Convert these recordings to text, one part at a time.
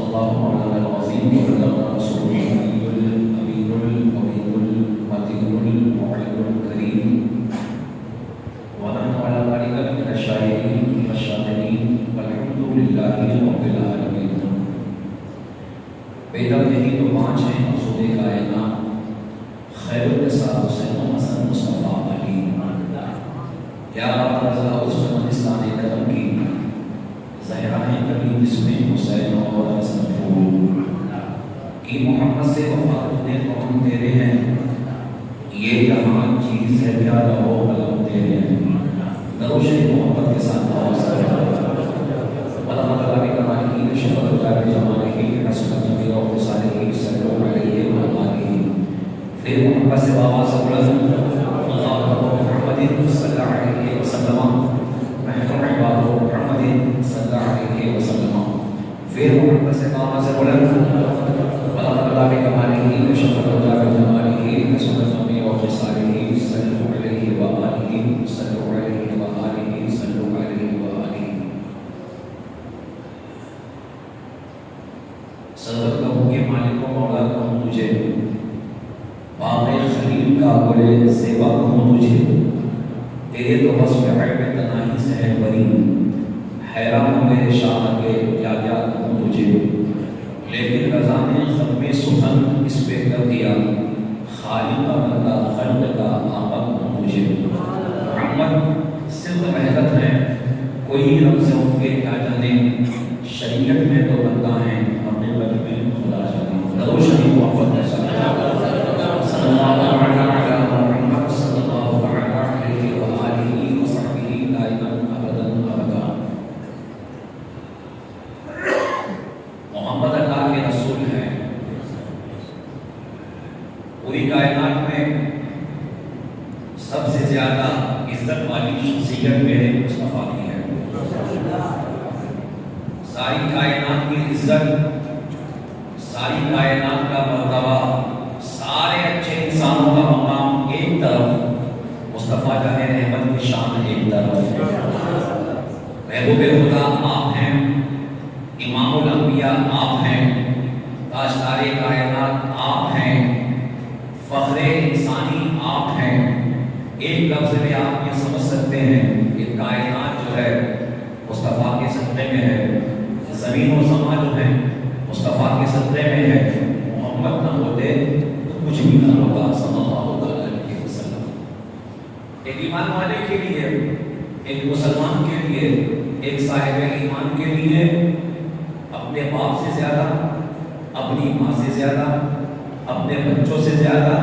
الله مولانا العظيم وبلغنا رسوله النبي الأمين المبين المتين الموعد الكريم ونحن على ذلك من الشاهدين والشاهدين والحمد لله رب العالمين. بیدم یہی تو 5 ہیں مقصود کائنات خیر النساء حسین و حسن مصطفیٰ علی. کیا بات رضا اس مجلسان کرم کی زہرائیں کبھی جس میں حسین اور حسن پھول کی محمد سے وفا رکھنے کو ہم تیرے ہیں. یہ جہاں چیز ہے کیا رہو قلم تیرے ہیں. دروش محمد کے ساتھ علامہ تعالیٰ کی کمال کی شفت اللہ کے زمانے کی حسنت نبی اور صالحی صلی اللہ علیہ وآلہ. پھر محمد سے بابا سے بلند اللہ محمد صلی اللہ علیہ وسلم محمد صلی اللہ علیہ وسلم. پھر محمد سے بابا سے بلند علامہ تعالیٰ کی کمال کی شفت اللہ کے زمانے کی حسنت نبی اور صالحی صلی اللہ علیہ وآلہ صلی اللہ علیہ وآلہ صلی اللہ علیہ وآلہ. سرور کہوں کے مالک و مولا کہوں تجھے, باغ خلیل کا گلے زیبا کہوں تجھے. تیرے تو وصف عیب تناہی سے ہے بری, حیران میرے شاہ کے کیا کیا کہوں تجھے. لیکن رضا نے ختم سخن اس پہ کر دیا, خالق کا بندہ خلق کا آقا کہوں تجھے. محمد صرف محبت ہے, کوئی رمز ان کے کیا جانے, شریعت میں تو بندہ ہیں اپنے قلب میں خدا جانے. درو شریف محمد صلی اللہ علیہ وآلہ وصحبہ دائما ابدا ابدا. محمد اللہ کے رسول ہیں. پوری کائنات میں سب سے زیادہ عزت والی شخصیت میرے مصطفیٰ کی ہے. ساری کائنات کی عزت, ساری کائنات کا مرتبہ, سارے اچھے انسانوں کا مقام ایک طرف, مصطفیٰ جانے رحمت کی شان ایک طرف. محبوب خدا آپ ہیں, امام الانبیاء آپ ہیں, تاجدار کائنات آپ ہیں, فخر انسانی آپ ہیں. ایک لفظ میں آپ یہ سمجھ سکتے ہیں کہ کائنات جو ہے مصطفیٰ کے صدقے میں ہے, زمین و زمان جو ہے مصطفیٰ کے صدقے میں ہے. محمد نہ ہوتے تو کچھ بھی نہ ہوگا صلی اللہ علیہ وسلم. ایک ایمان والے کے لیے, ایک مسلمان کے لیے, ایک صاحب ایمان کے لیے اپنے باپ سے زیادہ, اپنی ماں سے زیادہ, اپنے بچوں سے زیادہ,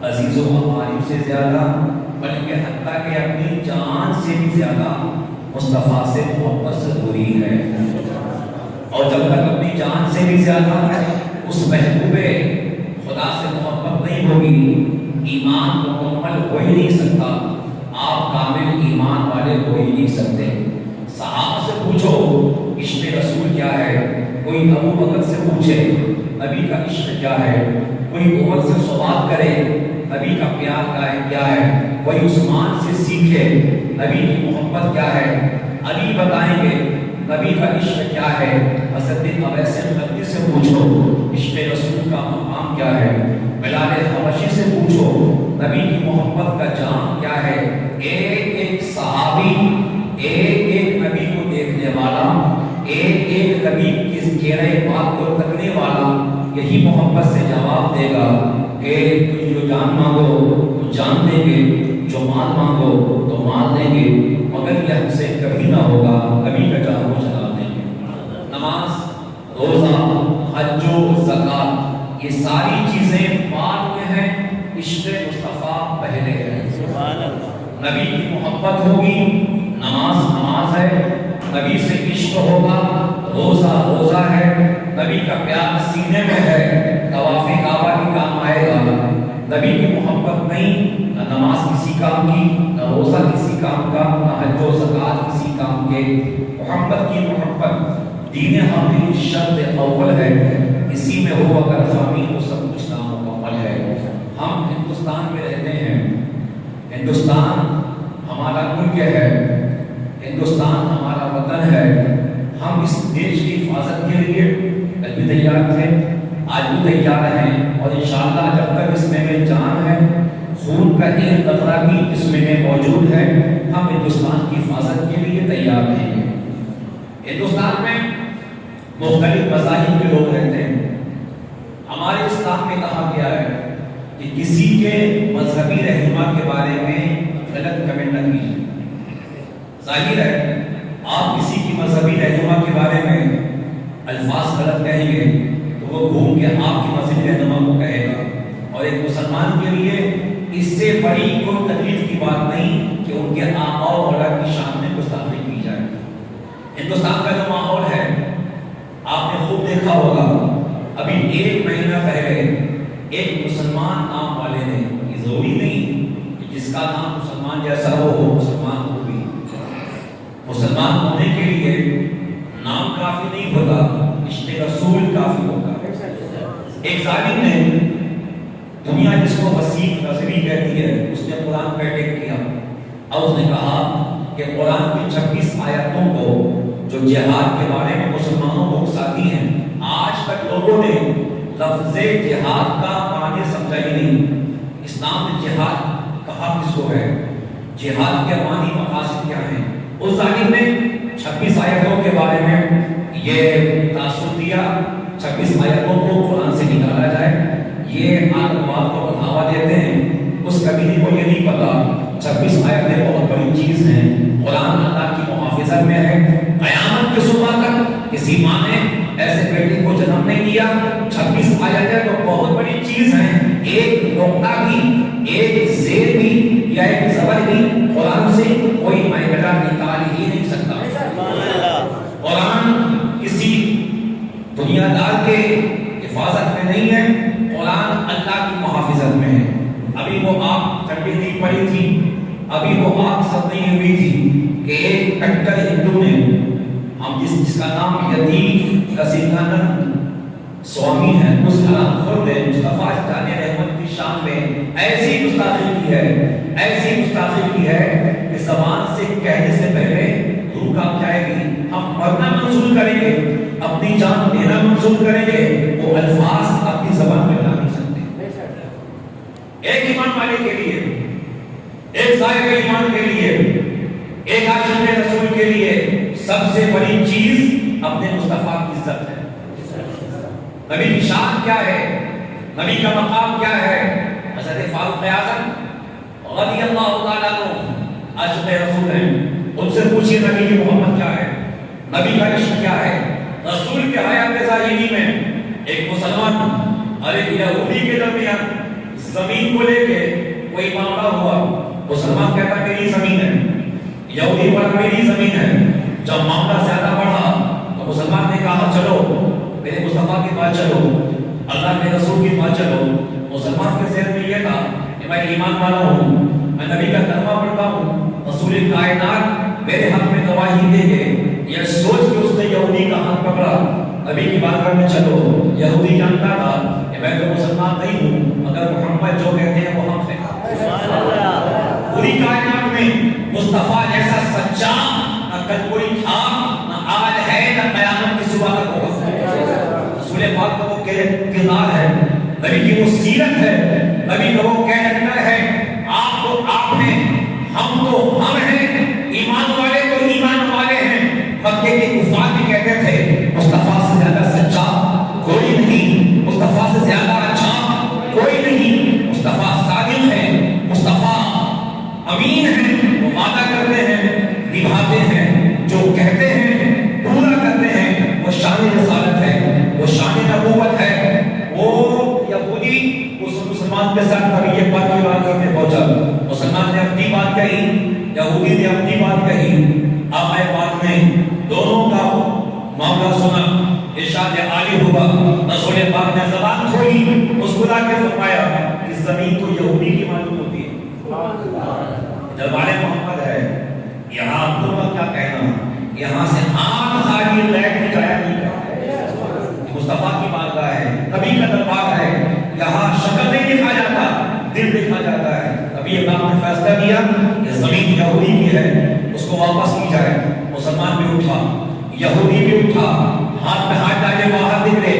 عزیز و اقارب سے زیادہ, بلکہ حتیٰ کہ اپنی جان سے بھی زیادہ مصطفیٰ سے محبت ضروری ہے. اور جب تک اپنی جان سے بھی زیادہ اس محبوب خدا سے محبت نہیں ہوگی, ایمان مکمل ہو ہی نہیں سکتا. آپ کامل ایمان والے ہو ہی نہیں سکتے. صحابہ سے پوچھو عشق رسول کیا ہے, کوئی ابو بکر سے پوچھے نبی کا عشق کیا ہے, کوئی عمر سے سوال کرے نبی کا پیار کیا ہے, کوئی عثمان سے سیکھے نبی کی محبت کیا ہے, علی بتائیں گے نبی کا عشق کیا ہے. حضرت اویس قرنی سے پوچھو عشق رسول کا مقام کیا ہے. بلال حبشی سے پوچھو نبی کی محبت کا جام کیا ہے. ایک ایک صحابی, ایک ایک نبی کو دیکھنے والا, ایک ایک نبی کی چہرے پاک کو تکنے والا یہی محبت سے جواب دے گا کہ جو جان مانگو تو جان دیں گے, جو مال مانگو تو مال دیں گے, مگر یہ ہم سے کبھی نہ ہوگا کبھی کا جان کو چلا دیں گے. نماز, روزہ, حج و زکات یہ ساری چیزیں بعد میں ہیں, عشق مصطفیٰ پہلے ہے. نبی کی محبت ہوگی, نماز نماز ہے, نبی سے عشق ہوگا, روزہ روزہ ہے, نبی کا پیار سینے میں ہے, طواف کعبہ کی کام آئے گا. نبی کی محبت نہیں, نہ نماز کسی کام کی, نہ روزہ کسی کام کا, نہ حج و زکات کسی کام کے. محمد کی محبت دین ہمیں شرط اول ہے, اسی میں ہو اگر خامی تو سب کچھ نامکمل ہے. ہم ہندوستان میں رہتے ہیں, ہندوستان ہمارا ملک ہے, ہندوستان ہمارا وطن ہے. ہم اس دیش کی حفاظت کے لیے تیار تھے، آج بھی تیار ہیں، اور انشاءاللہ جب تک اس میں جان ہے، خون کا ایک قطرہ بھی اس میں موجود ہے، ہم ہندوستان کی حفاظت کے لیے تیار رہیں گے۔ ہندوستان میں مختلف مذاہب کے لوگ رہتے ہیں۔ ہمارے اسلام میں کہا گیا ہے کہ کسی کے مذہبی رہنما کے بارے میں غلط کمنٹ نہ کیجیے۔ ظاہر ہے آپ کسی کی مذہبی رہنما کے بارے میں الفاظ غلط کہیں گے تو وہ گھوم کے آپ کی مذہبی رہنما کو کہے گا، اور ایک مسلمان کے لیے اس سے بڑی کوئی تکلیف کی بات نہیں کہ ان کے آقا و اولاد کی شان میں گستاخی کی جائے۔ ہندوستان کا جو ماحول ہے آپ نے خوب دیکھا ہوگا، ابھی 1 مہینہ پہلے ایک مسلمان نام والے نے، یہ ضروری نہیں کہ جس کا نام مسلمان جیسا ہو مسلمان ہو بھی، مسلمان ہونے کے لیے نام کافی نہیں ہوتا، رشتے رسول کافی ہوتا ہے۔ ایک ظالم نے، دنیا جس کو وسیع نظری کہتی ہے، اس نے قرآن پہ اٹیک کیا اور اس نے کہا کہ قرآن کی 26 آیتوں کو جو جہاد کے بارے میں مسلمانوں کو اکساتی ہیں، آج تک لوگوں نے لفظ جہاد کا معنی سمجھا ہی نہیں۔ اسلام نے جہاد کہا کس کو ہے، جہاد کے معنی مقاصد کیا ہیں؟ اس ظالم نے 26 آیتوں کے بارے میں یہ تاثر دیا، 26 آیتوں کو قرآن سے نکالا جائے، یہ آتنواد کو بڑھاوا دیتے ہیں۔ اس کمیٹی کو یہ نہیں پتا 26 آیتیں بہت بڑی چیز ہیں، قرآن اللہ کی محافظت میں ہے، قیامت کی صبح تک کسی ماں نے ایسے بیٹے کو جنم نہیں دیا۔ 26 آیتیں تو بہت بڑی چیز ہیں، ایک نقطہ بھی، ایک زیر بھی یا ایک زبر بھی قرآن سے کوئی معاملہ نکال ہی نہیں سکتا۔ قرآن کسی دنیا دار کے حفاظت میں نہیں ہے، قرآن اللہ کی محافظت میں ہے۔ ابھی وہ آپ ٹھنڈی نہیں پڑی تھی، ابھی وہ آپ سب نہیں ہوئی تھی کہ ایک کٹر ہندو نے، ہم جس کا نام یتیم لسینانند سوامی ہے، اس کلام خود ہے، مصطفیٰ جان رحمت کی شان میں ایسی گستاخی کی ہے، ایسی گستاخی کی ہے کہ زبان سے کہنے سے پہلے روح کانپ جائے گی۔ ہم مرنا منظور کریں گے، اپنی جان دینا منظور کریں گے، وہ الفاظ اپنی زبان میں لا نہیں سکتے۔ ایک ایمان والے کے لیے، ایک صاحب ایمان کے لیے، ایک عاشق رسول کے لیے سب سے بڑی چیز اپنے مصطفیٰ کی عزت ہے۔ نبی کی شان کیا ہے، نبی کا مقام کیا ہے؟ حضرت فاروق اعظم رضی اللہ تعالیٰ عنہ عاشق رسول ہیں، ان سے پوچھیے نبی کی محبت کیا ہے، نبی کا عشق کیا ہے۔ رسول کے حیات ظاہری میں ایک مسلمان اور ایک یہودی کے درمیان زمین کو لے کے کوئی معاملہ ہوا، مسلمان کہتا میری زمین ہے، یہودی بولا میری زمین ہے۔ جب معاملہ زیادہ بڑھا تو مسلمان نے کہا چلو میرے مصطفیٰ کے پاس چلو، اللہ کے رسول کے پاس چلو۔ مسلمان کے ذہن میں یہ تھا کہ میں ایمان والا ہوں، میں نبی کا کلمہ پڑھتا ہوں، رسول کائنات میرے حق میں گواہی دے گے۔ یہ سوچ کے اس نے یہودی کا ہاتھ پکڑا، نبی کی بارگاہ میں چلو۔ یہودی جانتا تھا کہ میں تو مسلمان نہیں ہوں، مگر محمد جو کہتے ہیں وہ حق ہے۔ پوری کائنات میں مصطفیٰ جیسا سچا نہ کل کوئی تھا، نہ آج ہے، نہ قیامت کی صبح تک ہوگا۔ رسول پاک کا وہ کردار ہے، نبی کی وہ سیرت ہے، نبی کا وہ کیریکٹر ہے۔ آپ تو آپ ہیں، ہم تو ہم ہیں، ایمان والے تو ایمان والے ہیں۔ مکے کے کفار بھی کہتے تھے مصطفیٰ سے زیادہ سچا کوئی نہیں، مصطفیٰ سے زیادہ اچھا کوئی نہیں۔ مصطفیٰ صادق ہے، مصطفیٰ امین ہے، وہ وعدہ کرتے ہیں نبھاتے ہیں، جو کہتے ہیں پورا کرتے ہیں۔ وہ شان رسالت ہے، وہ شان نبوت ہے۔ وہ یہودی اس مسلمان کے ساتھ کبھی یہ بات کی بات کرنے پہنچا، مسلمان نے اپنی بات کہی، یہودی نے اپنی بات کہی۔ اب میں بات میں دونوں کا معاملہ سنا، ارشاد عالی ہوا، رسول پاک نے زبان کھولی، مسکرا کے فرمایا کہ زمین تو یہودی کی معلوم ہوتی ہے، دربار محمد ہے، یہاں آپ لوگوں کا کیا کہنا؟ یہاں سے ہاتھ خالی غیب میں جایا نہیں کرتا۔ مصطفیٰ کی بارگاہ ہے، نبی کا دربار ہے، یہاں شکل نہیں دیکھا جاتا، دل دیکھا جاتا ہے۔ ابھی یہ کام نے فیصلہ کیا کہ زمین یہودی کی ہے، اس کو واپس کی جائے۔ مسلمان بھی اٹھا، یہودی بھی اٹھا، ہاتھ میں ہاتھ ڈالے باہر نکلے،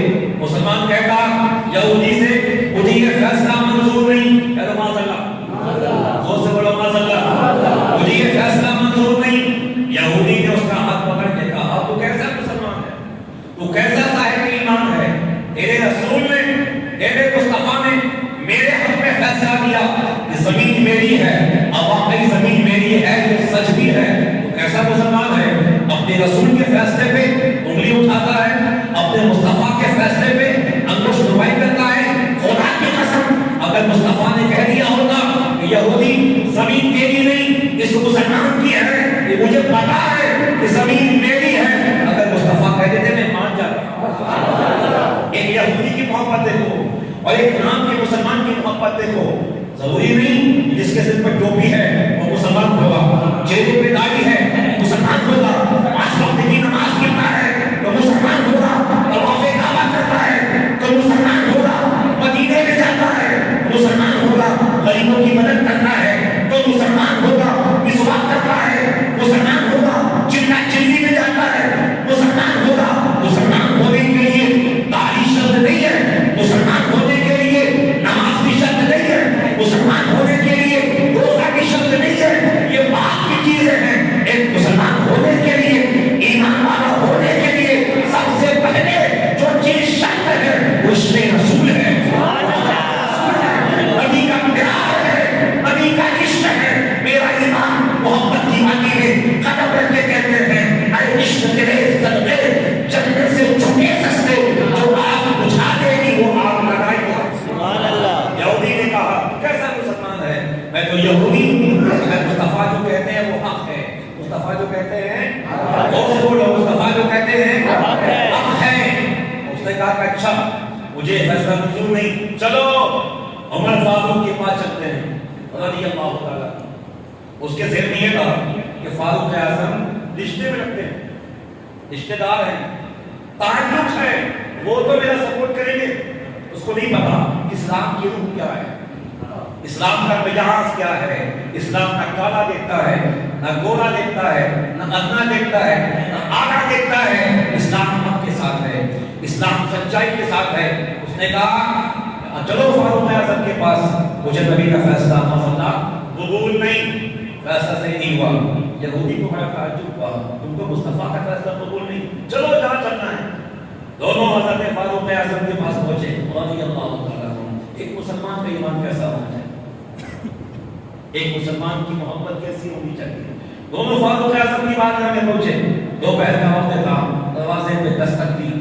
میرے رسول نے، میرے مصطفیٰ نے میرے حق میں فیصلہ دیا کہ زمین میری ہے، اب واقعی زمین میری ہے، یہ سچ بھی ہے، تو کیسا مسلمان ہے؟ اپنے رسول کے فیصلے پہ انگلی اٹھاتا ہے، اپنے مصطفیٰ کے فیصلے پہ انگشت نمائی کرتا ہے۔ خدا کی قسم اگر مصطفیٰ نے کہہ دیا ہوتا کہ یہودی زمین تیری نہیں اس مسلمان کی ہے، یہ مجھے پتا ہے کہ زمین میری ہے، اگر مصطفیٰ کہہ دیتے میں مان جاتا۔ ایک یہودی کی محبت دیکھو اور ایک نام کے مسلمان کی محبت دیکھو۔ ضروری نہیں جس کے سر پر ٹوپی ہے وہ مسلمان ہوگا، چہرے پہ داڑھی ہے مسلمان ہوگا، 5 وقت کی نماز پڑھتا ہے تو مسلمان ہوگا، طواف کعبہ کرتا ہے تو مسلمان ہوگا، مدینے میں جاتا ہے مسلمان ہوگا، غریبوں کی مدد کرتا ہے تو مسلمان ہوگا، مسواک کرتا ہے مسلمان ہوگا، چلا چلی میں جاتا ہے مسلمان ہوگا۔ مسلمان ہونے کے لیے داڑھی شرط نہیں ہے، مسلمان ہونے کے لیے نماز کی شرط نہیں ہے، مسلمان ہونے کے لیے روزہ کی شرط نہیں ہے، یہ بات کی چیزیں ہیں۔ ایک مسلمان ہونے کے لیے، ایمان والا ہونے کے لیے سب سے پہلے جو چیز شرط ہے وہ اس میں رسول ہے، نبی کا پیار ہے، نبی کا عشق ہے۔ میرا ایمان محبت کی وادی میں قدم رکھ کے کہتے ہیں اے عشق تیرے صدقے جنت سے چھٹے سستے، جو آگ بجھا دے گی وہ آگ لگائے گا۔ سبحان اللہ۔ یہودی نے کہا کیسا مسلمان ہے؟ میں تو یہودی ہوں، مصطفیٰ جو کہتے ہیں وہ حق ہے، مصطفیٰ جو کہتے ہیں اور بولو مصطفیٰ جو کہتے ہیں حق ہے۔ اس نے کہا کہ اچھا مجھے فیصلہ منظور نہیں، چلو عمر فاروق کے پاس چلتے ہیں رضی اللہ تعالیٰ۔ اس کے ذہن میں یہ تھا کہ فاروق اعظم رشتے میں رکھتے ہیں، رشتے دار ہیں، تعلق ہے، وہ تو میرا سپورٹ کریں گے۔ اس کو نہیں پتا اسلام کی روح کیا ہے، اسلام کا مجاز کیا ہے۔ اسلام نہ کالا دیکھتا ہے، نہ گورا دیکھتا ہے، نہ ادنا دیکھتا ہے، نہ آگا دیکھتا ہے۔ اسلام حق کے ساتھ ہے، اسلام سچائی کے ساتھ ہے۔ اس نے کہا چلو فاروق اعظم کے پاس، مجھے نبی کا فیصلہ ماذا قبول نہیں، فیصلہ صحیح نہیں ہوا۔ یہودی کو بڑا تعجب ہوا، تم کو مصطفیٰ کا فیصلہ قبول نہیں، چلو جہاں چلنا ہے۔ دونوں حضرت فاروق اعظم کے پاس پہنچے رضی اللہ تعالیٰ عنہ۔ ایک مسلمان کا ایمان کیسا ہونا چاہیے، ایک مسلمان کی محبت کیسی ہونی چاہیے۔ دونوں فاروق اعظم کی بارگاہ میں پہنچے، دوپہر کا وقت تھا، دروازے پہ دستک دی،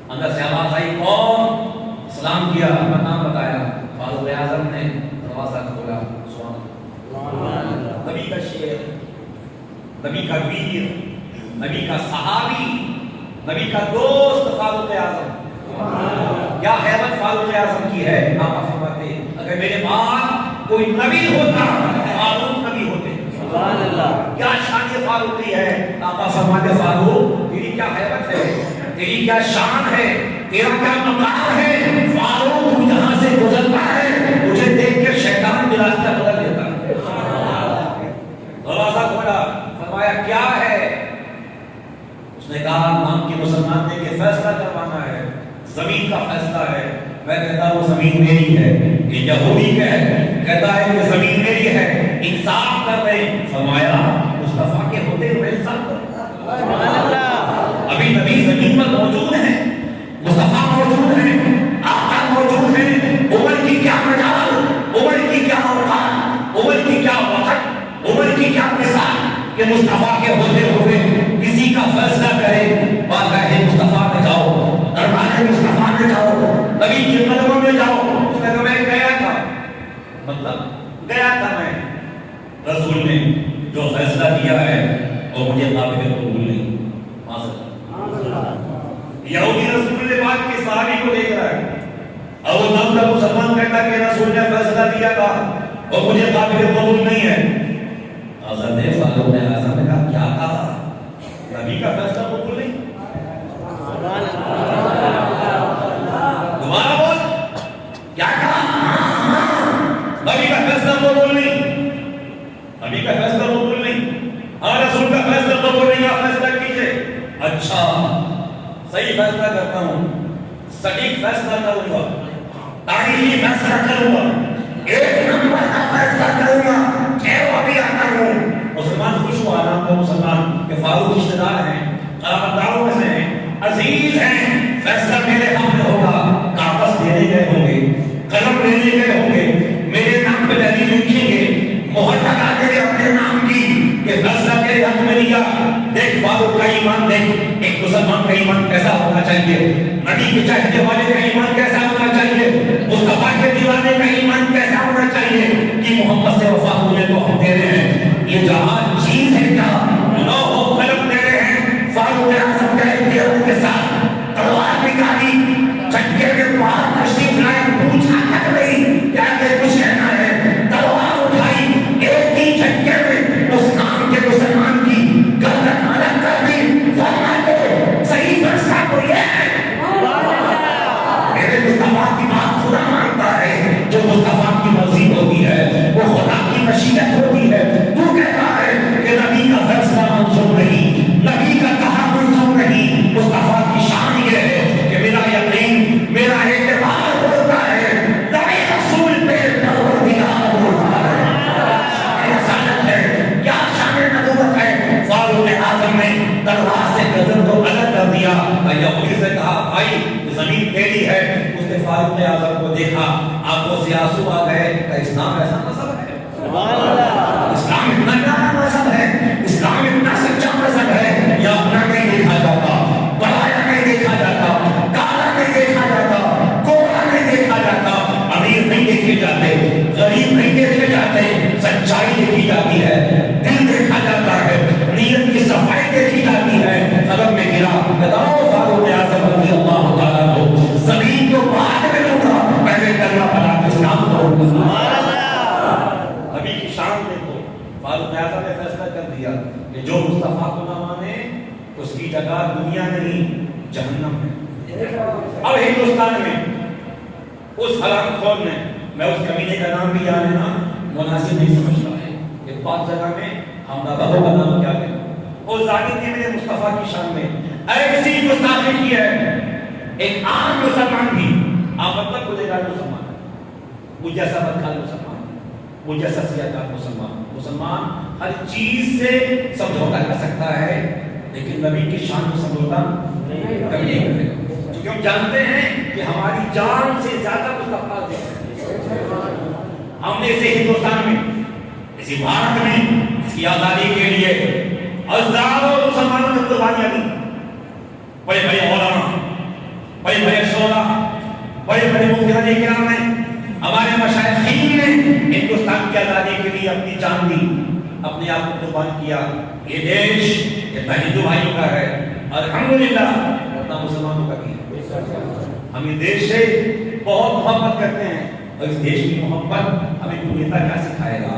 اندر سے آواز آئی کون؟ سلام کیا، اپنا نام بتایا، فاروق اعظم نے دروازہ کھولا۔ نبی کا شیر، نبی کا ویر، نبی کا صحابی، نبی کا دوست فاروق اعظم۔ کیا حیبت فاروق اعظم کی ہے۔ آقا فرماتے اگر میرے بعد کوئی نبی ہوتا فاروق نبی ہوتے۔ سبحان اللہ۔ کیا شان فاروق کی ہے۔ آقا فرماتے فاروق تیری کیا حیبت ہے، تیری کیا شان ہے، تیرا کیا مقام ہے۔ فاروق تو یہاں سے گزرتا ہے، مجھے دیکھ کے شیطان بھی راستہ بدل دیتا ہے۔ دروازہ کھولا، فرمایا کیا ہے؟ اس نے کہا نام کے مسلمان نے کہ فیصلہ کروانا ہے، زمین کا فیصلہ ہے۔ میں کہتا ہوں زمین میری ہے، یہ یہودی کہتا ہے کہ زمین میری ہے، انصاف کر رہے ہیں۔ فرمایا مصطفیٰ کے ہوتے ہوئے انصاف کرتا ہے۔ ابھی نبی زمین پر موجود ہیں، مصطفیٰ موجود ہیں، آقا موجود ہیں۔ عمر کی کیا مجال، عمر کی کیا اوقات، عمر کی کیا وقت، عمر کی کیا مثال کہ مصطفیٰ کے ہوتے ہوئے کسی کا فیصلہ کرے۔ بارگاہ مصطفیٰ میں جاؤ، دربار مصطفیٰ میں جاؤ، نبی کے قدموں میں جاؤ۔ اس نے کہا میں گیا تھا، مطلب گیا تھا میں، رسول نے جو فیصلہ دیا ہے اور مجھے قابل قبول نہیں۔ یہودی رسول نے بات کی صحابی کو دیکھ رہا ہے، اور وہ نام کا مسلمان کہتا کہ رسول نے فیصلہ دیا تھا اور مجھے قابل قبول نہیں ہے۔ حضرت فاروق اعظم نے کہا کیا کہا؟ نبی کا فیصلہ قبول نہیں؟ دوبارہ بول، کیا کہا؟ نبی کا فیصلہ قبول نہیں، نبی کا فیصلہ قبول نہیں، ہاں رسول کا فیصلہ قبول نہیں، آپ فیصلہ کیجئے۔ اچھا صحیح فیصلہ کرتا ہوں، سٹیک فیصلہ کروں گا، تاریخی فیصلہ کروں گا، ایک نمبر کا فیصلہ کروں گا، ابھی آتا ہوں۔ مسلمان خوش ہوا، نام کا مسلمان کہ فاروق رشتہ دار ہیں، قرابت داروں میں سے ہیں، عزیز ہیں، فیصلہ میرے حق میں ہوگا۔ لے گئے ہوں گے، میرے نام پہ دلیل لکھیں گے، مہر لگا دیں گے اپنے نام کی کہ فیصلہ تیرے حق میں لیا۔ دیکھ فاروق کا ایمان دیکھ، ایک مسلمان کا ایمان کیسا ہونا چاہیے، نبی کے چاہنے والے کا ایمان کیسا ہونا چاہیے، مصطفیٰ کے دیوانے کا ایمان کیسا ہونا چاہیے کہ محمد سے وفا ہونے کو ہم دے رہے ہیں۔ یہ جہاں چیز ہے کیا، لو ہو قلم دے رہے ہیں۔ فاروق اعظم کے اختیاروں کے ساتھ تلوار نکالی، چکے کے پاس تشریف لائے، پوچھا تک نہیں کیا کہ کچھ کہنا ہے، تلوار اٹھائی، ایک ہی جھٹکے میں اس نام کے مسلمان کی گردن الگ کر دی۔ فرماتے صحیح فیصلہ تو یہ ہے، میرے مصطفیٰ کی بات خدا مانتا ہے، جو مصطفیٰ کی مرضی ہوتی ہے وہ خدا کی مشیت ہوتی ہے۔ تو کہتا ہے کہ نبی کا فیصلہ منظور نہیں، نبی کا کہا منظور نہیں۔ مصطفیٰ کی شان یہ ہے کہ میرا یقین، میرا اعتبار ہوتا ہے نبی رسول پہ پروردگار ہوتا ہے۔ رسالت ہے کیا، شان نبوت ہے۔ فاروق اعظم نے تلوار سے گردن کو الگ کر دیا، یہودی سے کہا بھائی زمین تیری ہے۔ اس نے فاروق اعظم کو دیکھا، آنکھوں سے آنسو آ گئے، اسلام ایسا مذہب ہے، اسلام اتنا پیارا مذہب ہے، اسلام اتنا سچا مذہب ہے، یہ اپنا نہیں دیکھا جاتا، پرایا نہیں دیکھا جاتا، کالا نہیں دیکھا جاتا، گورا نہیں دیکھا جاتا، امیر نہیں دیکھے جاتے، غریب نہیں دیکھے جاتے، سچائی دیکھی جاتی ہے، دل دیکھا جاتا ہے، نیت کی صفائی دیکھی جاتی ہے۔ قدم میں گرا، بتاؤ فاروق اعظم رضی اللہ تعالیٰ کو زمین کو بعد میں لوٹا، پہلے کرنا پڑا اسلام کو۔ نبی کی شان دیکھو، فاروق اعظم نے فیصلہ کر دیا کہ جو مصطفیٰ کو نہ مانے اس کی جگہ دنیا نہیں جہنم ہے۔ اب ہندوستان میں اس حرام خور نے، میں اس کمینے کا نام بھی یاد لینا مناسب نہیں سمجھتا ہے، ایک پاک جگہ میں ہم بابوں کا نام کیا ہے، اس ظالم نے میرے مصطفیٰ کی شان میں ایسی گستاخی کی ہے۔ ایک عام مسلمان بھی، آپ مطلب مجھے گھر مسلمان، مجھ جیسا بدکار مسلمان، مجھ جیسا سیاہ مسلمان، مسلمان ہر چیز سے سمجھوتا کر سکتا ہے، لیکن نبی کی شان کو سمجھوتا کبھی نہیں کرے گا، کیونکہ ہم جانتے ہیں کہ ہماری جان سے زیادہ مصطفیٰ ہے۔ ہم نے اسے ہندوستان میں، اسی بھارت میں اس کی آزادی کے لیے ہزاروں مسلمانوں نے قربانیاں دی، بڑے بڑے علماء، بڑے بڑے شعراء، بڑے بڑے مفتیان کرام نے، ہمارے مشائخین نے ہندوستان کی آزادی کے لیے اپنی جان دی، اپنے آپ کو قربان کیا۔ یہ دیش اتنا ہندو بھائیوں کا ہے، الحمدللہ اتنا مسلمانوں کا بھی ہے۔ ہم اس دیش سے بہت محبت کرتے ہیں، اور اس دیش کی محبت ہمیں کوئی نیتا کیا سکھائے گا،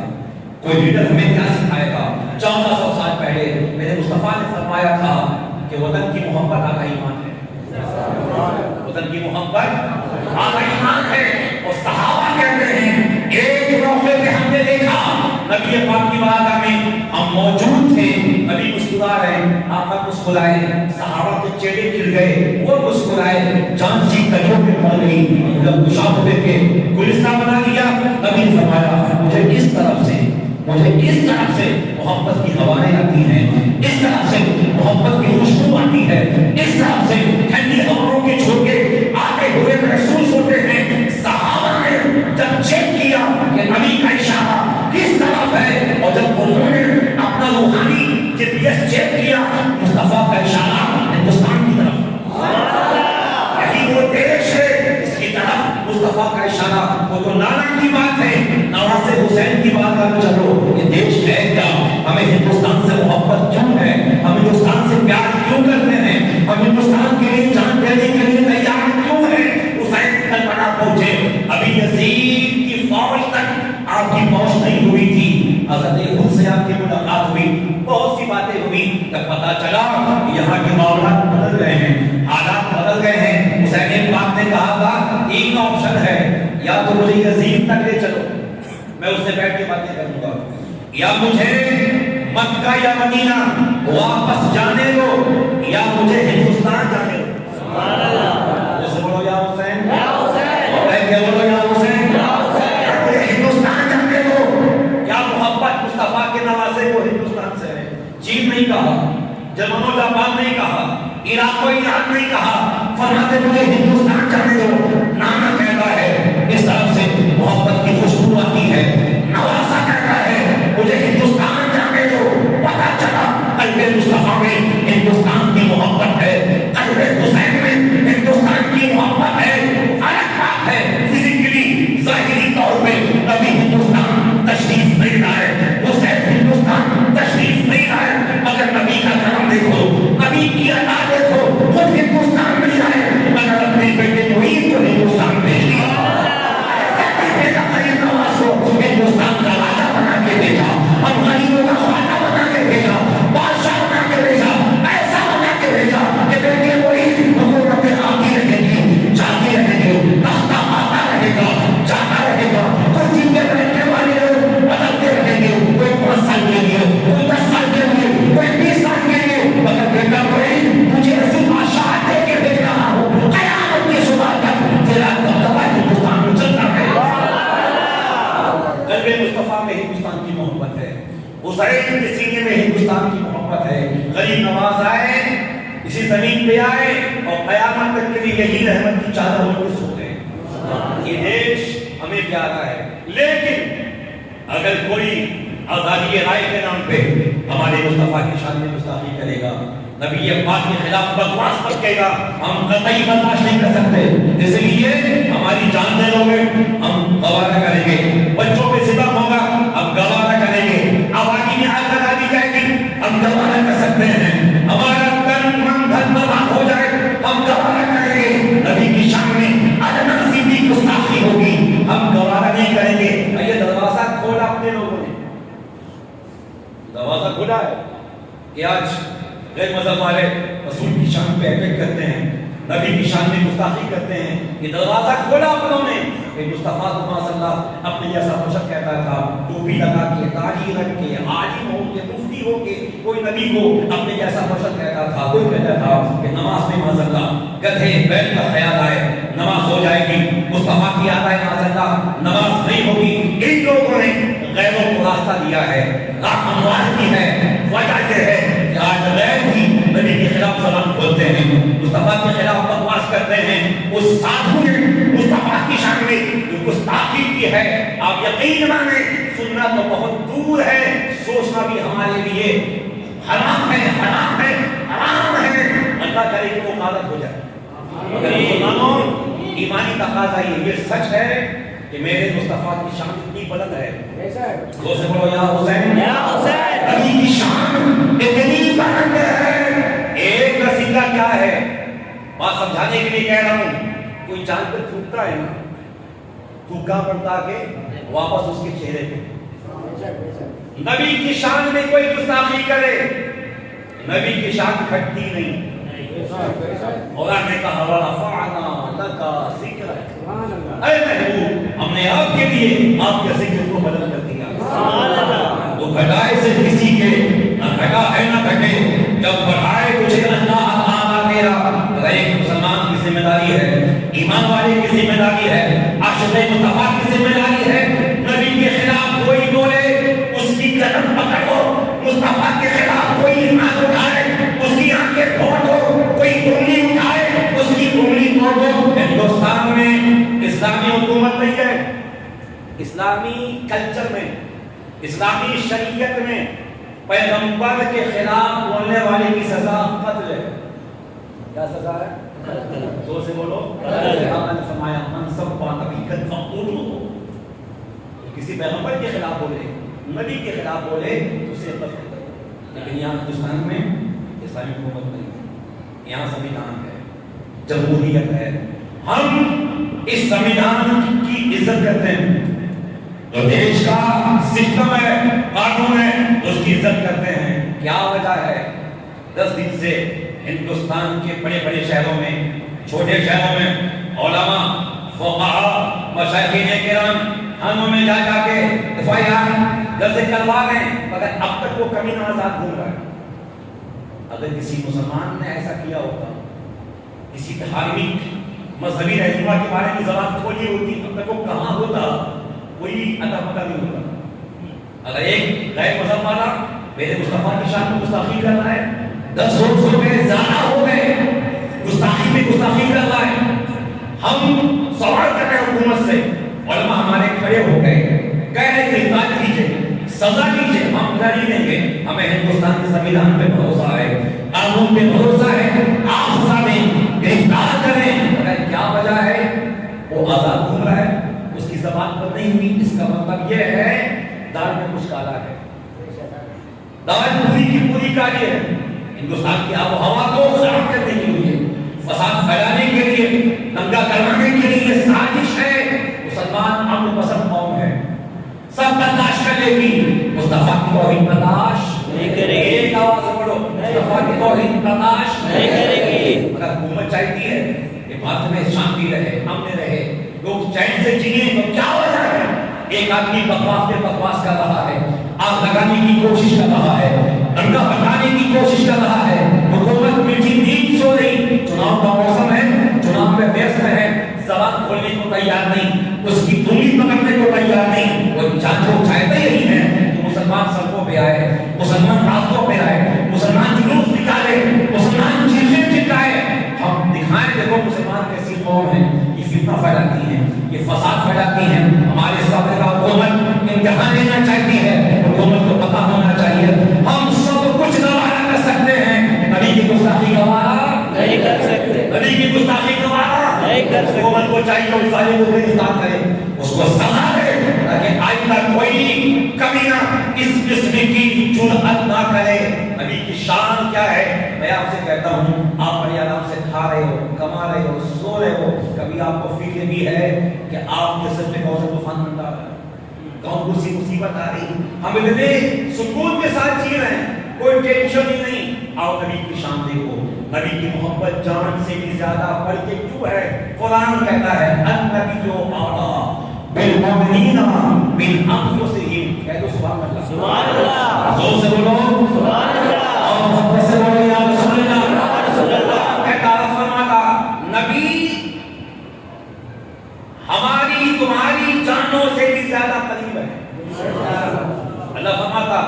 کوئی لیڈر ہمیں کیا سکھائے گا۔ 1400 سال پہلے میرے مصطفیٰ نے فرمایا تھا کہ وطن کی محبت آدھا ایمان ہے، وطن کی محبت آدھا ایمان ہے۔ اور صحابہ کہتے ہیں ایک موقع پہ ہم نے دیکھا نبی پاک کی بارگاہ میں ہم موجود تھے، نبی مسکرا رہے، آقا مسکرائے، صحابہ کے چہرے کھل گئے، وہ مسکرائے، جان سی کلیوں پہ پڑ گئی، جب گشاد دے کے گلستہ بنا دیا۔ نبی نے فرمایا مجھے اس طرف سے محبت کی ہوائیں آتی ہیں، اس طرف سے محبت کی خوشبو آتی ہے، اس طرف سے ٹھنڈی ہواؤں کے جھونکے آتے ہوئے محسوس ہوتے ہیں۔ صحابہ نے جب چیک کیا کہ نبی کا اشارہ کس طرف ہے، اور جب انہوں نے اپنا روحانی GPS چیک کیا، مصطفیٰ کا اشارہ ہندوستان کی طرف، یہی وہ دیش ہے اس کی طرف مصطفیٰ کا اشارہ۔ وہ تو نانا کی بات ہے، نواز حسین کی بات کا چلو، یہ دیش ہے کیا، ہمیں ہندوستان سے محبت کیوں ہے، ہم ہندوستان سے پیار کیوں کرتے ہیں، ہم ہندوستان کے لیے جان دینے کے لیے تیار کیوں ہیں۔ حسین کل بنا پہنچے، ابھی یزید کی فوج تک آپ کی پہنچ نہیں ہوئی تھی، حضرت خود سے آپ کی ملاقات ہوئی، بہت سی باتیں ہوئی، تب پتا چلا یہاں کے معاملات بدل گئے ہیں، حالات بدل گئے ہیں۔ حسین پاک نے کہا تھا ایک آپشن ہے، یا تو مجھے یزید تک لے چلو، میں اس سے بیٹھ کے باتیں کروں گا، یا مجھے مکہ یا مدینہ واپس جانے دو، یا مجھے ہندوستان جانے دو۔ سبحان اللہ، اسے بولو یا حسین، یا حسین، اور کہہ کے بولو یا حسین، یا حسین، یا مجھے ہندوستان جانے دو۔ کیا محبت مصطفیٰ کے نواسے کو ہندوستان سے ہے۔ چین نہیں کہا، جرمن و جاپان نہیں کہا، عراق و ایران نہیں کہا، فرماتے مجھے ہندوستان جانے دو۔ نانا کہتا ہے اس طرف سے اسلام کی محبت ہے. غریب نواز آئے, اسی زمین پہ آئے اور قیامت تک کے لیے یہی رحمت کی چادر ہو کے سو گئے. یہ دیش ہمیں پیارا ہے, لیکن اگر کوئی آزادی رائے کے نام پہ ہمارے مصطفیٰ کی شان میں گستاخی کرے گا, نبی پاک کے خلاف بکواس کرے گا, ہم قطعی برداشت نہیں کر سکتے. اس لیے ہماری جان دے لو گے, ہم گوارا کریں گے. بچوں پہ ستم ہوگا, ہم گوارا کریں گے. آبادی میں آگ لگا دی جائے گی, ہم گوارا کر سکتے ہیں. ہمارا تن من دھن برباد ہو جائے, ہم گوارا کریں گے. نبی کی شان میں ادنا سی بھی گستاخی ہوگی, ہم گوارا نہیں کریں گے. یہ دروازہ کھولا اپنے لوگوں نے, دروازہ کھلا ہے کہ آج غیر مذہب والے رسول کی شان پہ اٹیک کرتے ہیں, نبی کی شان میں گستاخی کرتے ہیں. یہ دروازہ کھولا انہوں نے کہ مصطفیٰ صلی اللہ اپنے جیسا بشر کہتا تھا, ٹوپی لگا کے, داڑھی رکھ کے, عالم ہو کے, مفتی ہو کے کوئی نبی کو اپنے جیسا بشر کہتا تھا. کوئی کہتا تھا کہ نماز میں معاذ اللہ گدھے بیل کا خیال آئے, نماز ہو جائے گی. مصطفیٰ کی یاد آئے معاذ اللہ نماز نہیں ہوگی. ان لوگوں نے غیروں کو راستہ دیا ہے, راہ ہموار کی ہے. وجہ یہ ہے کہ آج غیر بھی نبی کے خلاف زبان کھولتے ہیں, مصطفیٰ کے خلاف بکواس کرتے ہیں. اس ساتھوں نے مصطفیٰ کی شان میں جو گستاخی کی ہے, آپ یقین مانیں سننا تو بہت دور ہے, سوچنا بھی ہمارے لیے حرام ہے, حرام ہے, حرام ہے. اللہ کرے کہ وہ غلط ہو جائے. مگر مسلمانوں ایمانی تقاضا یہ سچ ہے کہ میرے مصطفیٰ کی شان اتنی بلند ہے. دو سے بولو یا حسین, یا حسین. نبی کی شان اتنی بلند ہے. ایک رسیدہ کیا ہے, بات سمجھانے کے لیے کہہ رہا ہوں. کوئی جان پر تھوکتا ہے نا, تھوکا پڑتا کے واپس اس کے چہرے پہ. نبی کی شان میں کوئی گستاخی کرے, نبی کی شان کھٹتی نہیں. قرآن نے کہا وَرَفَعْنَا لَكَ ذِكْرَكَ, اے محبوب ہم نے آپ کے لیے آپ کے ذکر کو بلند کر دیا. وہ گھٹائے سے کسی کے نہ گھٹا ہے نہ گھٹے, جب بڑھائے تجھے اللہ تعالیٰ تیرا. اگر ایک مسلمان کی ذمہ داری ہے, ایمان والے کی ذمہ داری ہے, عاشق مصطفیٰ کی ذمہ داری ہے, نبی کے خلاف کوئی بولے اس کی قدم پکڑو, مصطفیٰ کے خلاف کوئی ایمان اٹھائے اس کی آنکھیں پھوڑ دو, کوئی انگلی اٹھائے اس کی انگلی توڑ دو. ہندوستان میں اسلامی حکومت نہیں ہے, اسلامی کلچر میں, اسلامی شریعت میں پیغمبر کے خلاف بولنے والے کی سزا قتل ہے. کیا سزا ہے؟ زور سے بولو. اللہ نے فرمایا من سب نبی کا مقتول ہو, کسی پیغمبر کے خلاف بولے, نبی کے خلاف بولے تو اسے قتل کرو. لیکن یہاں ہندوستان میں اسلامی حکومت نہیں ہے, یہاں سمویدھان ہے, جمہوریت ہے. ہم اس سمویدھان کی عزت کرتے ہیں, جو دیش کا سسٹم ہے, قانون ہے, اس کی عزت کرتے ہیں. کیا وجہ ہے؟ 10 دن سے ہندوستان کے بڑے بڑے شہروں میں, چھوٹے شہروں میں علماء, فقہاء, مشائخین کرام ہموں میں جا جا کے FIR درج کروا رہے ہیں, مگر اب تک وہ کمینہ آزاد گھوم رہا ہے. اگر کسی مسلمان نے ایسا کیا ہوتا, کسی دھارمک مذہبی رہنما کے بارے میں زبان کھولی ہوتی, اب تک وہ کہاں ہوتا, کوئی اتا پتہ نہیں ہوتا. اگر ایک غیر مذہب والا میرے مصطفیٰ کی شان میں گستاخی کر رہا ہے, 10 روپے زیادہ ہو گئے, گستاخی میں گستاخی کر رہا ہے, ہم سوال کر رہے ہیں حکومت سے, علماء ہمارے کھڑے ہو گئے, کہہ رہے گرفتار کیجیے, سزا دیجیے, ہم نہیں دیں گے. ہمیں ہندوستان کے سمویدھان پہ بھروسہ ہے, قانون پہ بھروسہ ہے, آپ سزا دیں, گرفتار کریں. مگر کیا وجہ ہے؟ وہ آزاد گھوم رہا ہے, اس کی زبان پر نہیں ہوئی. اس کا مطلب یہ ہے دال میں کچھ کالا ہے, دال پوری کی پوری کالی ہے. ہندوستان کی آب و ہوا کو خراب کرنے کے لیے, فساد پھیلانے کے لیے, دنگا کروانے کے لیے یہ سازش ہے. مسلمان امن پسند قوم ہے, سب برداشت کر لے گی, مصطفیٰ کی توہین برداشت نہیں کرے گی. ایک آواز بولو, مصطفیٰ کی توہین برداشت نہیں کرے گی. مگر حکومت چاہتی ہے کہ بھارت میں شانتی رہے, امن رہے, لوگ چین سے جیئیں. تو کیا وجہ ہے؟ ایک آدمی بکواس پہ بکواس کر رہا ہے, آگ لگانے کی کوشش کر رہا ہے, دنگا بھڑکانے کی کوشش کر رہا ہے. حکومت میٹھی نیند سو رہی, چناؤ کا موسم ہے, چناؤ میں ویست ہے, زبان کھولنے کو تیار نہیں, اس کی انگلی پکڑنے کو تیار نہیں. وہ چاچو چاہتے یہی ہیں کہ مسلمان سڑکوں پہ آئے, مسلمان راستوں پہ آئے, قوم ہے، یہ فتنہ پھیلاتی ہے، یہ فساد پھیلاتی ہے، ہمارے سابقہ حکومت امتحان لینا چاہتی ہے، حکومت کو پتہ ہونا چاہیے ہم سب کچھ گوارا کر سکتے ہیں، نبی کی گستاخی گوارا نہیں کر سکتے، نبی کی گستاخی گوارا نہیں کر سکتے۔ حکومت کو چاہیے اس ظالم کو گرفتار کرے، اس کو سزا دے تاکہ آئندہ کوئی کبھی نہ اس قسم کی جرأت نہ کرے۔ نبی کی شان کیا ہے؟ میں آپ سے کہتا ہوں، آپ بڑے آرام سے کھا رہے ہو، کما رہے ہو، سو رہے ہو، کبھی آپ کو فکر بھی ہے کہ آپ کے سر پہ کون سا طوفان بنتا ہے، کون سی مصیبت آ رہی؟ ہم اتنے سکون کے ساتھ جی رہے ہیں، کوئی ٹینشن ہی نہیں۔ آؤ نبی کی شان دیکھو، نبی کی محبت جان سے بھی زیادہ بڑھ کے کیوں ہے؟ قرآن کہتا ہے النبی اولیٰ بالمؤمنین من انفسہم، کہہ دو سبحان اللہ، سبحان اللہ، زور سے بولو سبحان اللہ، اور محبت سے بولو یا رسول اللہ، یا رسول اللہ۔ میں تعارف فرماتا نبی ہماری تمہاری جانوں سے بھی زیادہ قریب ہے۔ اللہ فرماتا،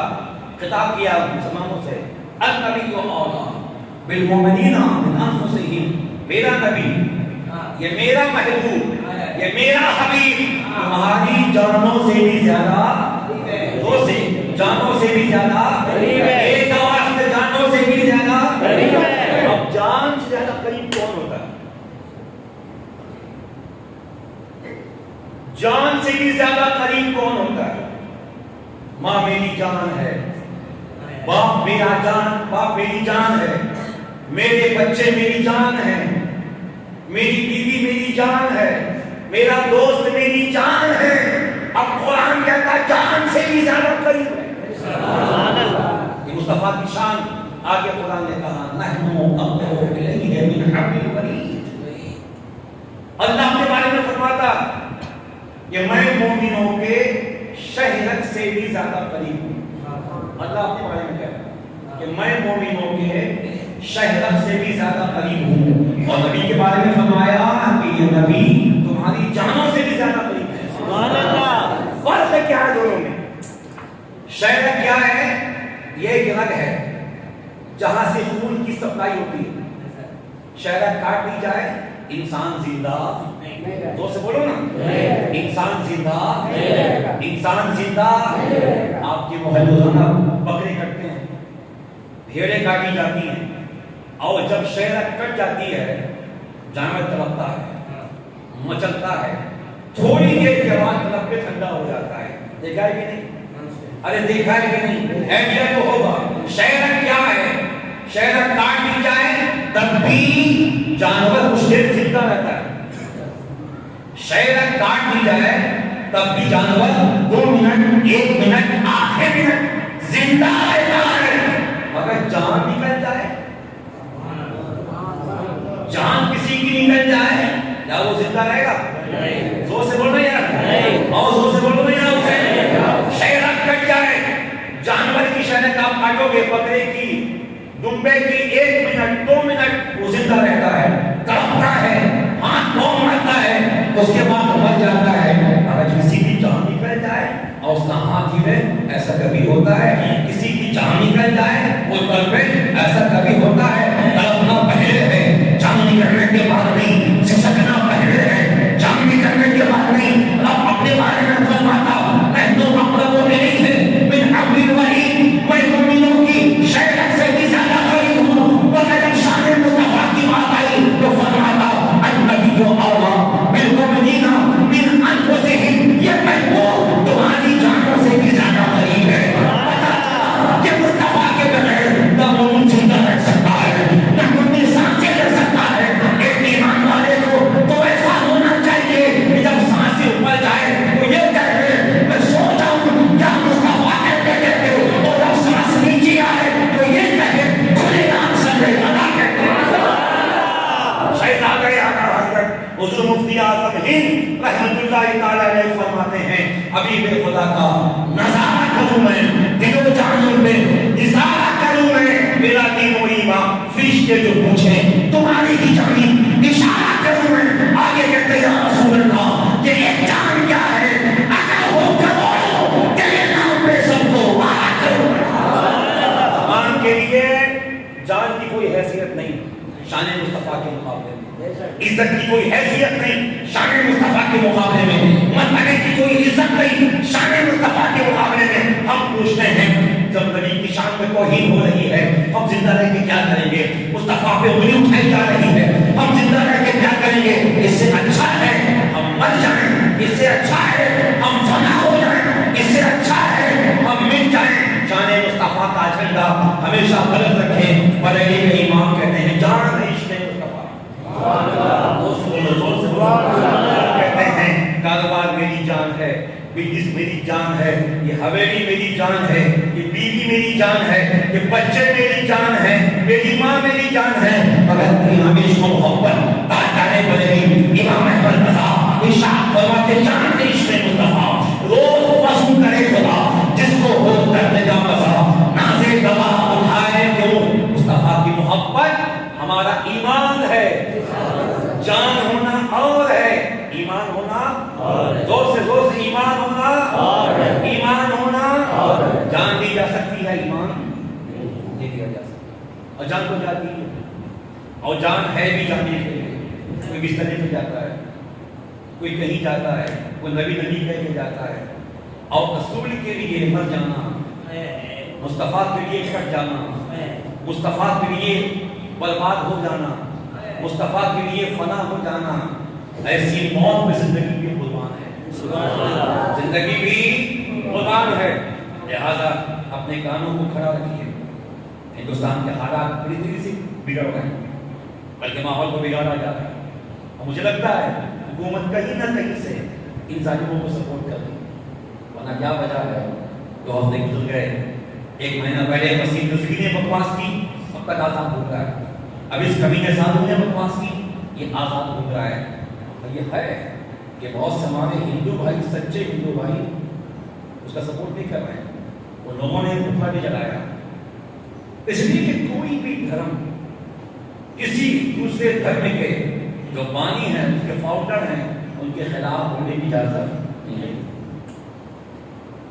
خطاب کیا مسلمانوں سے، النبی اولیٰ بالمؤمنین من انفسہم، میرا نبی، یہ میرا محبوب، یہ میرا حبیب تمہاری جانوں سے بھی زیادہ قریب ہے، جانوں سے بھی زیادہ قریب ہے، ایک آواز میں جانوں سے بھی زیادہ قریب ہے۔ اب جان سے زیادہ قریب کون ہوتا ہے؟ جان سے بھی زیادہ قریب کون ہوتا ہے؟ ماں میری جان ہے، باپ میرا جان، باپ میری جان ہے، میرے بچے میری جان ہے، میری بیوی میری جان ہے، میرا دوست میری جان ہے۔ اب قرآن کہتا ہے جان سے بھی زیادہ قریب ہے، سبحان اللہ۔ یہ مصطفیٰ کی شان۔ آگے قرآن نے کہا نحن اقرب الیہ من حبل الورید، اللہ کے بارے میں فرماتا کہ میں مومنوں کے شہرت سے بھی زیادہ قریب ہوں۔ اللہ اپنے بارے میں کہتا ہے کہ میں مومنوں کے شہرت سے بھی زیادہ قریب ہوں، اور نبی کے بارے میں فرمایا کہ یہ نبی تمہاری جانوں سے بھی زیادہ قریب ہے، سبحان اللہ۔ فرق کیا ہے دونوں میں؟ شہرت کیا ہے؟ یہ ایک رگ ہے جہاں سے خون کی سپلائی ہوتی ہے، شہرت کاٹ دی جائے انسان زندہ، تو سے بولو نا، انسان زندہ، انسان زندہ۔ آپ کے محل روزانہ بکرے کٹتے ہیں، بھیڑیں کاٹی جاتی ہیں، اور جب شہرت کٹ جاتی ہے جانور تڑپتا ہے، مچلتا ہے، تھوڑی دیر کے بعد تڑپ کے ٹھنڈا ہو جاتا ہے۔ دیکھا ہے کہ نہیں؟ ارے دیکھا ہے کہ نہیں؟ ایڈیا تو ہوگا۔ شہرت کیا ہے؟ شہرت کاٹ دی جائے تب بھی جانور کچھ دیر زندہ رہتا ہے، شہرت کاٹ دی جائے تب بھی جانور 2 منٹ، 1 منٹ، آدھے منٹ زندہ رہتا ہے، مگر جان نکل جائے، جان کسی کی نکل جائے کیا وہ زندہ رہے گا؟ زور سے بولو یار، اور زور سے بولو یار۔ شہرت کٹ جائے، جانور کی شہرت آپ کاٹو گے، بکرے کی، دمبے کی، 1 منٹ 2 منٹ وہ زندہ رہتا ہے، تڑپتا ہے، ہاتھ پاؤں مارتا ہے، اس کے بعد مر جاتا ہے۔ اگر کسی کی جان نکل جائے اور اس کا ہاتھ ہی میں، ایسا کبھی ہوتا ہے؟ کسی کی جان نکل جائے وہ تڑپے، ایسا کبھی ہوتا ہے؟ تڑپنا پہلے ہے، جان نکلنے کے بعد نہیں، سسکنا پہلے ہے، جان نکلنے کے بعد نہیں۔ رب اپنے بارے میں فرماتا نحن اقرب الیہ من حبل الورید، میں مومنوں کی شہرت سے بھی زیادہ قریب ہوں۔ مگر جب شان مصطفیٰ کی بات آئی تو فرماتا النبی اولیٰ بالمؤمنین من انفسہم، یہ محبوب تمہاری جانوں سے بھی زیادہ قریب ہے۔ کہ مصطفیٰ کے بغیر نہ مومن زندہ رہ سکتا ہے، نہ مومن سانسیں لے سکتا ہے۔ ایک ایمان والے کو تو ایسا ہونا چاہیے کہ جب سانسیں اوپر جائے تو یہ کہے میں سو جاؤں، کیا مصطفیٰ کہتے کہتے، اور جب سانس نیچے آئے تو یہ کہے کھلے نام سے ادا کہتے ہیں۔ شہزادہ اعلیٰ حضرت حضور مفتی اعظم ہند رحمۃ اللہ تعالی علیہ فرماتے ہیں حبیب خدا کا نظارہ کروں میں، دل و جان میں اظہار کروں میں، میرا دین و ایمان فرشتے جو پوچھیں تمہاری ہی جانی، اشارہ کروں میں۔ آگے کہتے ہیں یا رسول اللہ کہ ایک جان کیا ہے؟ اگر وہ کروڑوں تیرے نام پہ سب کو وعدہ کروں میں۔ زبان کے لیے جان کی کوئی حیثیت نہیں شان مصطفیٰ کے مقابلے میں۔ عزت کی کوئی حیثیت نہیں شان مصطفیٰ کے مقابلے میں، مرتبے کی کوئی عزت نہیں شان مصطفیٰ کے مقابلے میں۔ ہم پوچھتے ہیں جب نبی کی شان میں توہین ہو رہی ہے ہم زندہ رہ کے کیا کریں گے؟ مصطفیٰ پہ انگلی اٹھائی جا رہی ہے، ہم زندہ رہ کے کیا کریں گے؟ اس سے اچھا ہے ہم مر جائیں، اس سے اچھا ہے ہم فنا ہو جائیں، اس سے اچھا ہے ہم مٹ جائیں۔ شان مصطفیٰ کا جھنڈا ہمیشہ بلند رکھیں۔ بریلی کے امام کہتے ہیں جان ہے عشق مصطفیٰ، کہتے ہیں کاروبار میری جان ہے، بزنس میری جان ہے، یہ حویلی میری جان ہے، یہ بیوی میری جان ہے، یہ بچے میری جان ہے، میری ماں میری جان ہے، مگر امام عشق و محبت تاجدار بریلی امام احمد رضا ارشاد فرماتے جان ہے عشق مصطفیٰ، روز وضو کرے خدا جس کو ہو کرنے کا مزہ، نازے دوا اٹھائے کیوں؟ مصطفیٰ کی محبت ہمارا ایمان ہے، جان ہونا اور ہے ایمان ہونا اور، زور سے ایمان ہونا اور، ایمان ہونا اور، جان دی جا سکتی ہے ایمان نہیں دیا جا سکتا، اور جان تو جاتی ہے، اور جان ہے بھی جانے کے لیے، کوئی بسترے پہ جاتا ہے، کوئی کہیں جاتا ہے، کوئی نبی کہہ کے جاتا ہے، اور رسول کے لیے مر جانا، مصطفیٰ کے لیے کٹ جانا، مصطفیٰ کے لیے برباد ہو جانا، مصطفیٰ کے لیے فنا ہو جانا، ایسی موت میں زندگی بھی قربان ہے، زندگی بھی قربان ہے۔ لہذا اپنے کانوں کو کھڑا رکھیے۔ ہندوستان کے حالات بڑی تیزی سے بگڑ رہے ہیں، بلکہ ماحول کو بگاڑا جا رہا ہے، اور مجھے لگتا ہے حکومت کہیں نہ کہیں سے ان ظالموں کو سپورٹ کر رہی ہے، ورنہ کیا وجہ ہے؟ 2 ہفتے گزر گئے، 1 مہینہ پہلے وسیم رضوی نے بکواس کی، اب تک آزاد ہو رہا ہے، اب اس کمینے ساتھوں نے بکواس کی، یہ آزاد ہو رہا ہے۔ اور یہ ہے کہ بہت سے ہمارے ہندو بھائی، سچے ہندو بھائی اس کا سپورٹ نہیں کر رہے ہیں، ان لوگوں نے پتھرا بھی جلایا، اس لیے کہ کوئی بھی دھرم کسی دوسرے دھرم کے جو بانی ہیں، اس کے فاؤنڈر ہیں، ان کے خلاف بولنے کی اجازت نہیں ہے۔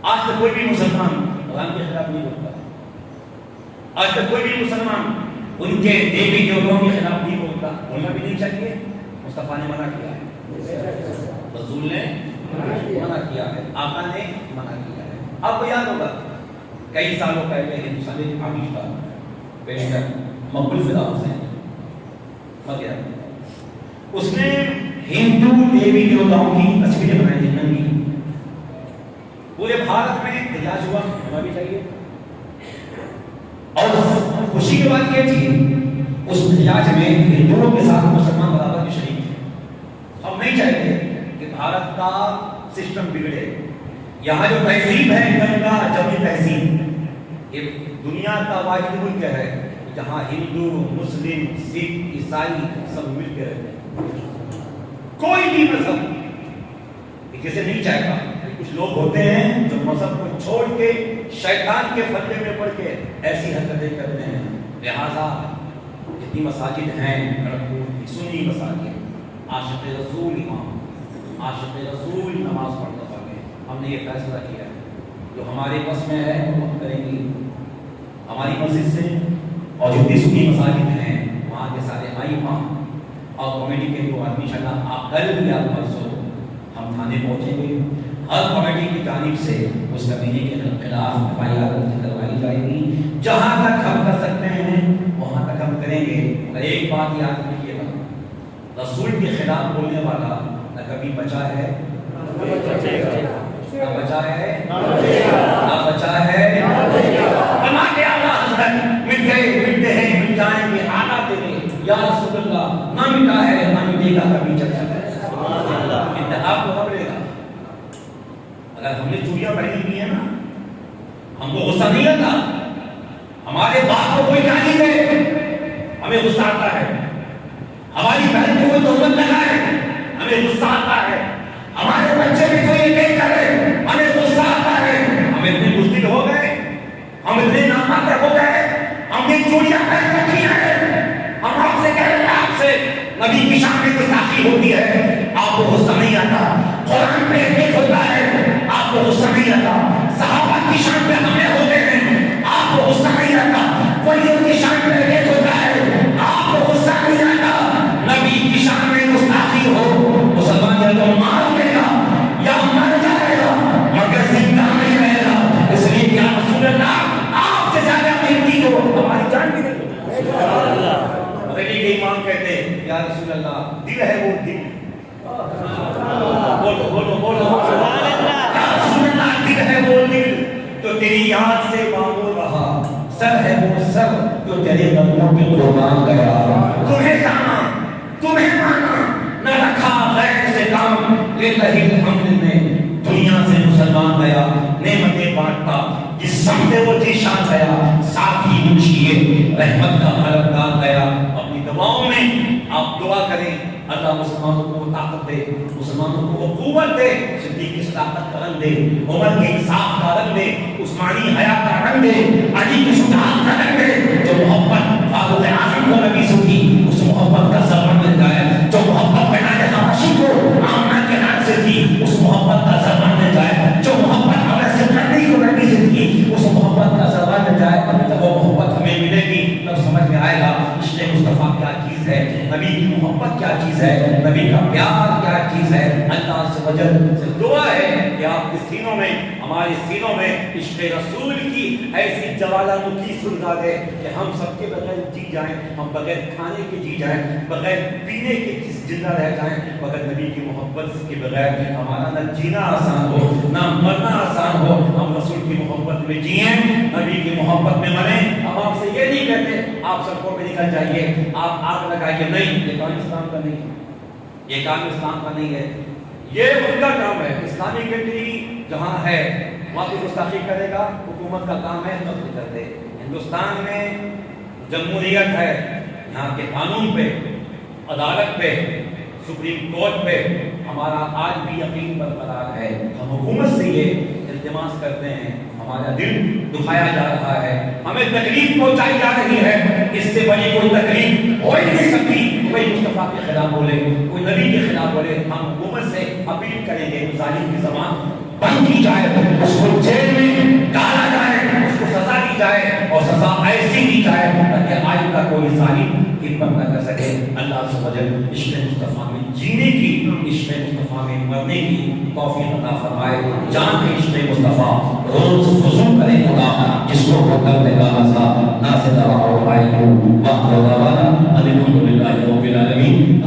آج تک کوئی بھی مسلمان قرآن کے خلاف نہیں بولتا، آج تک کوئی بھی مسلمان ان کے دیوی دیوتاؤں کے خلاف نہیں بولتا، بولنا بھی نہیں چاہیے، مصطفیٰ نے منع کیا ہے، رسول نے منع کیا ہے، آقا نے منع کیا ہے۔ آپ کو یاد ہوگا کئی سالوں پہلے ہندوستان کے پاکستان مقبول فدا حسین وغیرہ اس نے ہندو دیوی دیوتاؤں کی تصویریں بنائی تھی ننگی، پورے بھارت میں احتجاج ہوا، ہونا بھی چاہیے، اور خوشی کی بات یہ تھی اس احتجاج میں ہندوؤں کے ساتھ مسلمان برابر کے شریک تھے۔ ہم نہیں چاہتے کہ بھارت کا سسٹم بگڑے، یہاں جو تہذیب ہے گنگا جمنی تہذیب، یہ دنیا کا واحد ملک ہے جہاں ہندو مسلم سکھ عیسائی سب مل کے رہتے ہیں، کوئی بھی مذہب کسی نہیں چاہتا۔ کچھ لوگ ہوتے ہیں جو مذہب کو چھوڑ کے شیطان کے فندے میں پڑ کے ایسی حرکتیں کرتے ہیں۔ لہذا جتنی مساجد ہیں سنی مساجد، عاشق رسول امام، عاشق رسول نماز پڑھنے والے، ہم نے یہ فیصلہ کیا ہے جو ہمارے بس میں ہے وہ ہم کریں گے۔ ہماری مسجد سے اور جتنی سنی مساجد ہیں وہاں کے سارے ائمہ اور کمیٹی کے جو آدمی انشاءاللہ آپ کل یا پرسوں ہم تھانے پہنچیں گے، ہر کمیٹی کی جانب سے اس کمینے کے خلاف FIR کروائی جائے گی، جہاں تک ہم کر سکتے ہیں وہاں تک ہم کریں گے۔ اور ایک بات یاد رکھیے گا، رسول کے خلاف بولنے والا نہ کبھی بچا ہے نہ بچا ہے نہ بچا ہے، بنا کے آلہ حضرت مٹ گئے مٹتے ہیں مٹ جائیں گے آلہ تیرے یا رسول اللہ، نہ مٹا ہے نہ مٹے گا کبھی چرچا ہے، انتخاب کو کب لے گا؟ اگر ہم نے چوڑیاں پہنی ہوئی ہیں نا، ہم کو غصہ نہیں آتا، ہمارے باپ کو کوئی گالی دے ہمیں غصہ آتا ہے، ہماری بہن کو کوئی تہمت لگائے ہمیں غصہ آتا ہے، ہمارے بچے بھی کوئی یہ کرے ہمیں غصہ آتا ہے۔ ہم اتنے بزدل ہو گئے، ہم اتنے نامادر ہو گئے، ہم نے چوڑیاں پہن رکھی ہیں، ہم آپ سے کہہ رہے ہیں آپ سے نبی کی شان میں گستاخی ہوتی ہے، آپ کو غصہ نہیں آتا، قرآن پہ ایک ہوتا ہے آپ کو غصہ نہیں آتا، صحابہ کی شان پہ حملے ہوتے ہیں آپ کو غصہ نہیں آتا، ولیوں کی شان پہ ایک ہوتا ہے آپ کو غصہ نہیں آتا، نبی کی ہے وہ دل، بولو بولو بولو سبحان اللہ، یا رسول اللہ، دل ہے وہ دل جو تیری یاد سے معمور رہا، سر ہے وہ سر جو تیرے قدموں پہ قربان گیا، تمہیں جانا تمہیں مانا نہ رکھا غیر سے کام، للہ الحمد نے دنیا سے مسلمان گیا، نعمتیں بانٹتا، جس سمتے وہ جیشان گیا، ساتھ ہی منشیے رحمت کا علمدار گیا۔ اپنی دعاؤں میں آپ دعا کریں اللہ مسلمانوں کو وہ طاقت دے، مسلمانوں کو وہ قوت دے، صدیق کی صداقت کا رنگ دے، عمر کے انصاف کا رنگ دے، عثمانی حیا کا رنگ دے، علی کی شجاعت کا رنگ دے، جو محبت فاروق اعظم کو نبی سے تھی اس محبت کا زبان مل جائے، جو محبت بلال حبشی کو آمنہ کے نام سے تھی اس محبت کا زبان مل جائے، جو محبت عمر سے کرنی کو نبی سے تھی اس محبت کا زبان مل جائے، جب وہ محبت ہمیں ملے گی تب سمجھ میں آئے گا عشق مصطفیٰ کیا چیز ہے، نبی کی محبت کیا چیز ہے، نبی کا پیار کیا چیز ہے۔ اللہ سے وجل سے دعا ہے کہ آپ کے سینوں میں، ہمارے سینوں میں عشق رسول کی ایسی جوالامکھی سلگا دے کہ ہم سب کے بغیر جی جائیں، ہم بغیر کھانے کے جی جائیں، بغیر پینے کے زندہ رہ جائیں، مگر نبی کی محبت کے بغیر ہمارا نہ جینا آسان ہو نہ مرنا آسان ہو، ہم رسول کی محبت میں جئیں، نبی کی محبت میں مریں۔ ہم آپ سے یہ نہیں کہتے آپ سڑکوں پہ نکل جائیے، آپ آگ لگائیے، نہیں، یہ کام اسلام کا نہیں ہے، یہ کام اسلام کا نہیں ہے، یہ ان کا کام ہے۔ اسلامی کنٹری جہاں ہے وہاں پہ گستاخی کرے گا، حکومت کا کام ہے قتل کر دے۔ ہندوستان میں جمہوریت ہے، یہاں کے قانون پہ، عدالت پہ، سپریم کورٹ پہ ہمارا آج بھی یقین برقرار ہے۔ ہم حکومت سے یہ التماس کرتے ہیں، ہمارا دل دکھایا جا رہا ہے، ہمیں تکلیف پہنچائی جا رہی ہے، اس سے بڑی کوئی تکلیف ہو ہی نہیں سکتی۔ کوئی مصطفیٰ کے خلاف بولے، کوئی نبی کے خلاف بولے، ہم حکومت سے اپیل کریں گے ظالم کی زبان بند کی جائے، اس کو جیل میں ڈالا جائے، اس کو سزا دی جائے اور سزا ایسی دی جائے تاکہ آئندہ کوئی ظالم حکمت نہ کر سکے۔ اللہ سبحانہ وتعالی عشق مصطفیٰ میں جینے کی، عشق مصطفیٰ میں مرنے کی توفیق عطا فرمائے۔ جان کے عشق مصطفیٰ روز فضول کرے خدا، جس کو وہ کرنے کا مزہ نہ سے دعا ہو پائے کو۔ وآخر دعوانا الحمد للہ رب العالمین۔